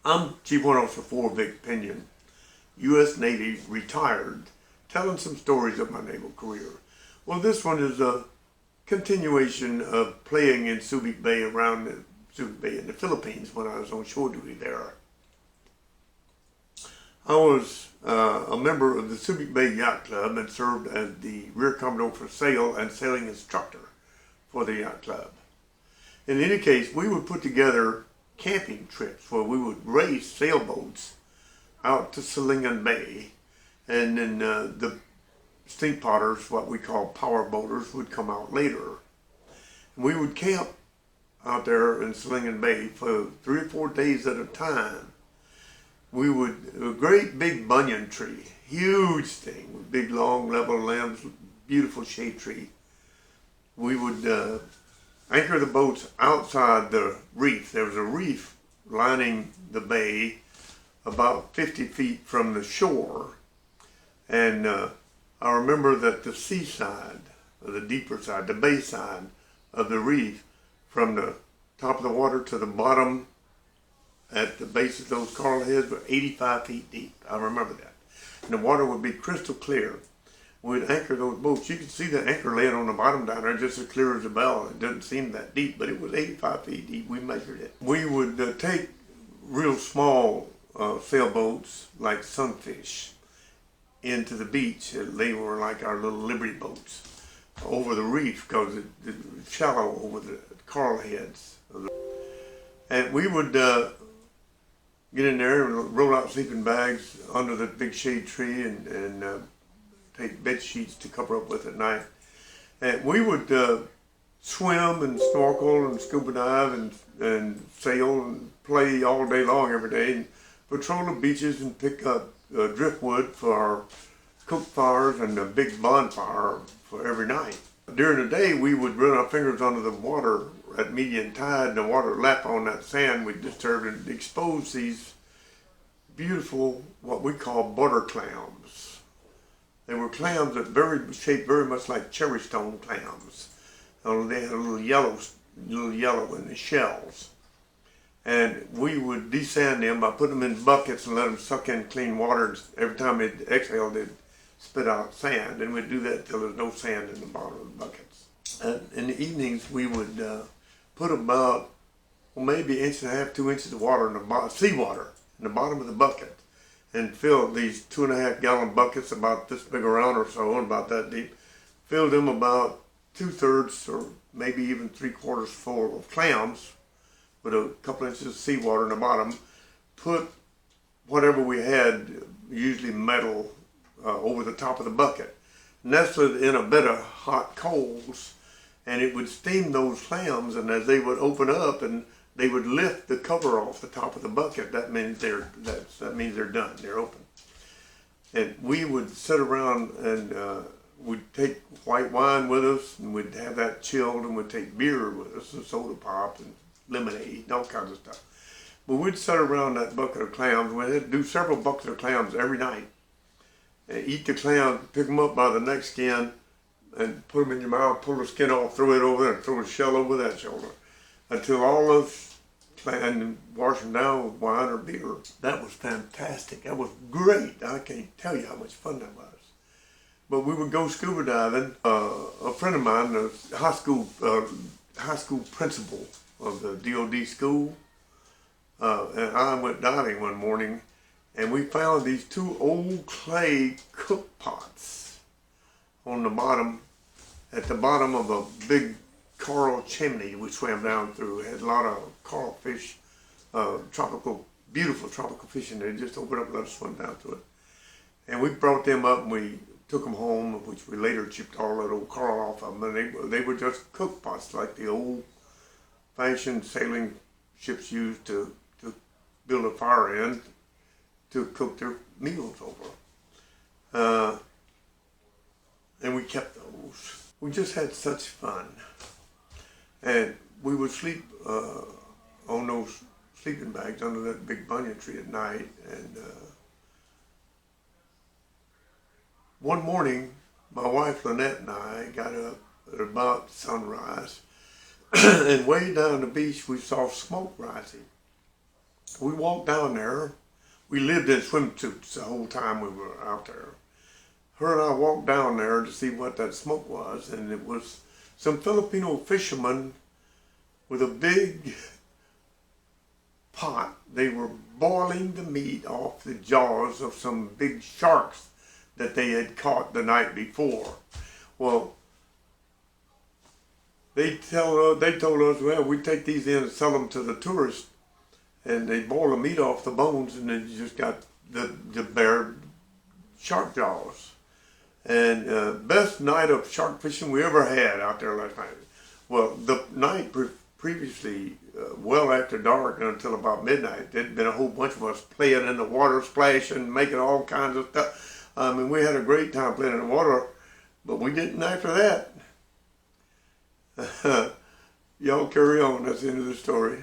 I'm CWO4 Victor Pinion, U.S. Navy retired, telling some stories of my naval career. Well, this one is a continuation of playing in Subic Bay around the Subic Bay in the Philippines when I was on shore duty there. I was a member of the Subic Bay Yacht Club and served as the Rear Commodore for sail and sailing instructor for the yacht club. In any case, we would put together camping trips where we would race sailboats out to Salinguin Bay, and then the stink potters, what we call power boaters, would come out later. And we would camp out there in Salinguin Bay for 3 or 4 days at a time. We would, a great big banyan tree, huge thing, with big long level limbs, beautiful shade tree. We would anchor the boats outside the reef. There was a reef lining the bay about 50 feet from the shore. And I remember that the seaside, or the deeper side, the bay side of the reef, from the top of the water to the bottom at the base of those coral heads, were 85 feet deep. I remember that. And the water would be crystal clear. We'd anchor those boats. You could see the anchor laying on the bottom down there just as clear as a bell. It didn't seem that deep, but it was 85 feet deep. We measured it. We would take real small sailboats like sunfish into the beach. They were like our little Liberty boats over the reef because it was shallow over the coral heads. And we would get in there and roll out sleeping bags under the big shade tree and take bed sheets to cover up with at night. And we would swim and snorkel and scuba dive and sail and play all day long every day and patrol the beaches and pick up driftwood for our cook fires and a big bonfire for every night. During the day, we would run our fingers under the water at medium tide, and the water would lap on that sand we disturbed and expose these beautiful, what we call butter clams. They were clams that shaped very much like cherry stone clams. They had a little yellow in the shells. And we would desand them by putting them in buckets and let them suck in clean water. And every time they'd exhale, they'd spit out sand. And we'd do that till there's no sand in the bottom of the buckets. And in the evenings, we would put about, well, maybe 1.5 to 2 inches of water in the seawater in the bottom of the bucket, and fill these 2.5 gallon buckets about this big around or so, and about that deep. Fill them about 2/3 or maybe even 3/4 full of clams with a couple inches of seawater in the bottom. Put whatever we had, usually metal, over the top of the bucket. Nestle it in a bed of hot coals, and it would steam those clams, and as they would open up and they would lift the cover off the top of the bucket, that means they're done, they're open. And we would sit around and we'd take white wine with us, and we'd have that chilled, and we'd take beer with us, and soda pop and lemonade and all kinds of stuff. But we'd sit around that bucket of clams. We had to do several buckets of clams every night. And eat the clams, pick them up by the neck skin, and put them in your mouth, pull the skin off, throw it over there, and throw the shell over that shoulder, until all those clams, and wash them down with wine or beer. That was fantastic. That was great. I can't tell you how much fun that was. But we would go scuba diving. A friend of mine, the high school principal of the DOD school, and I went diving one morning, and we found these 2 old clay cook pots on the bottom, at the bottom of a big coral chimney we swam down through. It had a lot of coral fish, beautiful tropical fish in there. Just opened up and let us swim down through it. And we brought them up and we took them home, which we later chipped all that old coral off of them. And they were just cook pots like the old-fashioned sailing ships used to build a fire in to cook their meals over. And we kept those. We just had such fun. And we would sleep on those sleeping bags under that big banyan tree at night. And one morning, my wife Lynette and I got up at about sunrise, and way down the beach we saw smoke rising. we walked down there. We lived in swimsuits the whole time we were out there. Her and I walked down there to see what that smoke was, and it was some Filipino fishermen with a big pot. They were boiling the meat off the jaws of some big sharks that they had caught the night before. Well, they told us, well, we take these in and sell them to the tourists, and they boil the meat off the bones, and then you just got the bare shark jaws. And best night of shark fishing we ever had out there last night. Well, the night previously, well after dark until about midnight, there'd been a whole bunch of us playing in the water, splashing, making all kinds of stuff. I mean, we had a great time playing in the water, but we didn't after that. Y'all carry on. That's the end of the story.